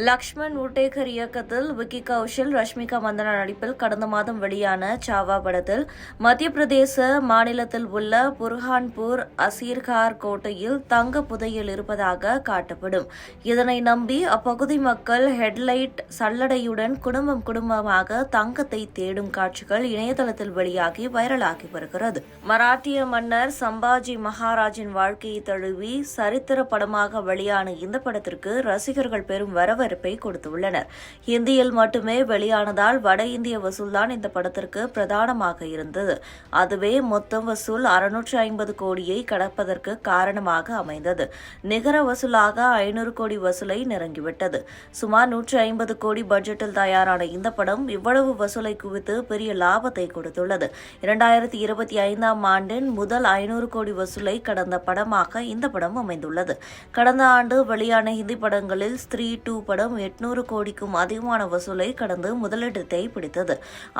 லக்ஷ்மண் உட்டேகர் இயக்கத்தில் விக்கி கௌஷல், ரஷ்மிகா மந்தனா நடிப்பில் கடந்த மாதம் வெளியான சாவா படத்தில் மத்திய பிரதேச மாநிலத்தில் உள்ள புர்ஹான்பூர் அசீர்கார் கோட்டையில் தங்க புதையல் இருப்பதாக காட்டப்படும். இதனை நம்பி அப்பகுதி மக்கள் ஹெட்லைட் சல்லடையுடன் குடும்பம் குடும்பமாக தங்கத்தை தேடும் காட்சிகள் இணையதளத்தில் வெளியாகி வைரலாகி வருகிறது. மராட்டிய மன்னர் சம்பாஜி மகாராஜின் வாழ்க்கையை தழுவி சரித்திர படமாக வெளியான இந்த படத்திற்கு ரசிகர்கள் பெரும் வரவேற்பை கொடுத்துள்ளனர். ஹிந்தியில் மட்டுமே வெளியானதால் வட இந்திய வசூல்தான் இந்த படத்திற்கு பிரதானமாக இருந்தது. அதுவே மொத்த வசூல் 650 கோடியை கடப்பதற்கு காரணமாக அமைந்தது. நிகர வசூலாக 500 கோடி வசூலை நெருங்கிவிட்டது. சுமார் 150 கோடி பட்ஜெட்டில் தயாரான இந்த படம் இவ்வளவு வசூலை குவித்து பெரிய லாபத்தை கொடுத்துள்ளது. 2025ஆம் ஆண்டின் முதல் 500 கோடி வசூலை கடந்த படமாக இந்த படம் அமைந்துள்ளது. கடந்த ஆண்டு வெளியான ஹிந்தி படங்களில் ஸ்திரீ 2 படம் 800 கோடிக்கும் அதிகமான வசூலை கடந்து முதலிடத்தை பிடித்தது.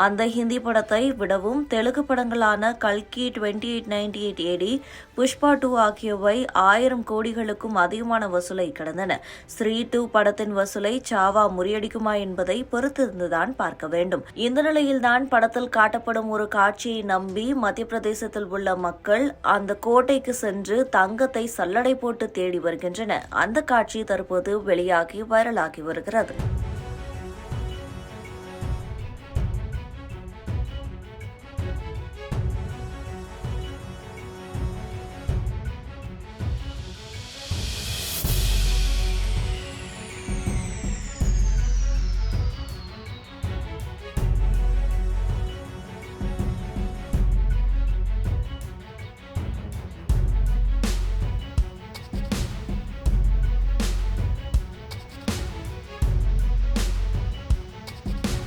அந்த ஹிந்தி படத்தை விடவும் தெலுங்கு படங்களான கல்கி 2898 AD, புஷ்பா 2 ஆகியவை 1000 கோடிகளுக்கும் அதிகமான வசூலை கடந்தன. ஸ்திரீ 2 படத்தின் வசூலை சாவா முறியடிக்குமா என்பதை பொறுத்திருந்துதான் பார்க்க வேண்டும். இந்த நிலையில்தான் படத்தில் காட்டப்படும் ஒரு காட்சியை நம்பி மத்திய பிரதேசத்தில் உள்ள மக்கள் அந்த கோட்டைக்கு சென்று தங்கத்தை சல்லடை போட்டு தேடி வருகின்றனர். அந்த காட்சி தற்போது வெளியாகி வைரலாகி வருகிறது.